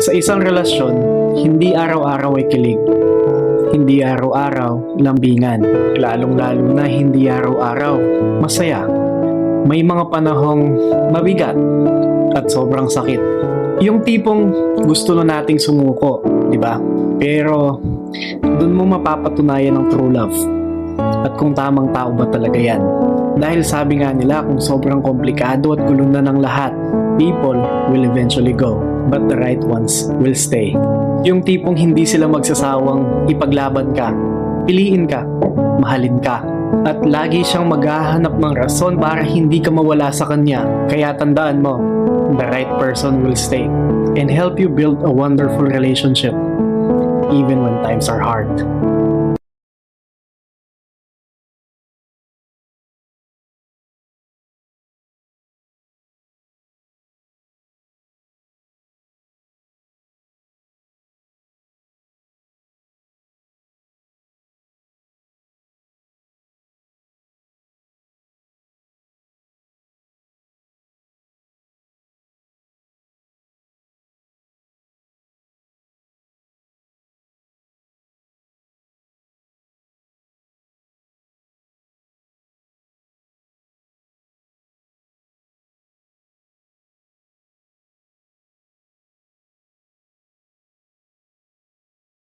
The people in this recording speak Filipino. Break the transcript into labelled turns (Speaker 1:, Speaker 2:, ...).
Speaker 1: Sa isang relasyon, hindi araw-araw ay kilig. Hindi araw-araw lambingan. Lalong-lalo na hindi araw-araw masaya. May mga panahong mabigat at sobrang sakit. Yung tipong gusto na nating sumuko, di ba? Pero doon mo mapapatunayan ang true love. At kung tamang tao ba talaga yan. Dahil sabi nga nila kung sobrang komplikado at gulo na ng lahat, people will eventually go, but the right ones will stay. Yung tipong hindi sila magsasawang ipaglaban ka, piliin ka, mahalin ka, at lagi siyang maghahanap ng rason para hindi ka mawala sa kanya. Kaya tandaan mo, the right person will stay and help you build a wonderful relationship even when times are hard.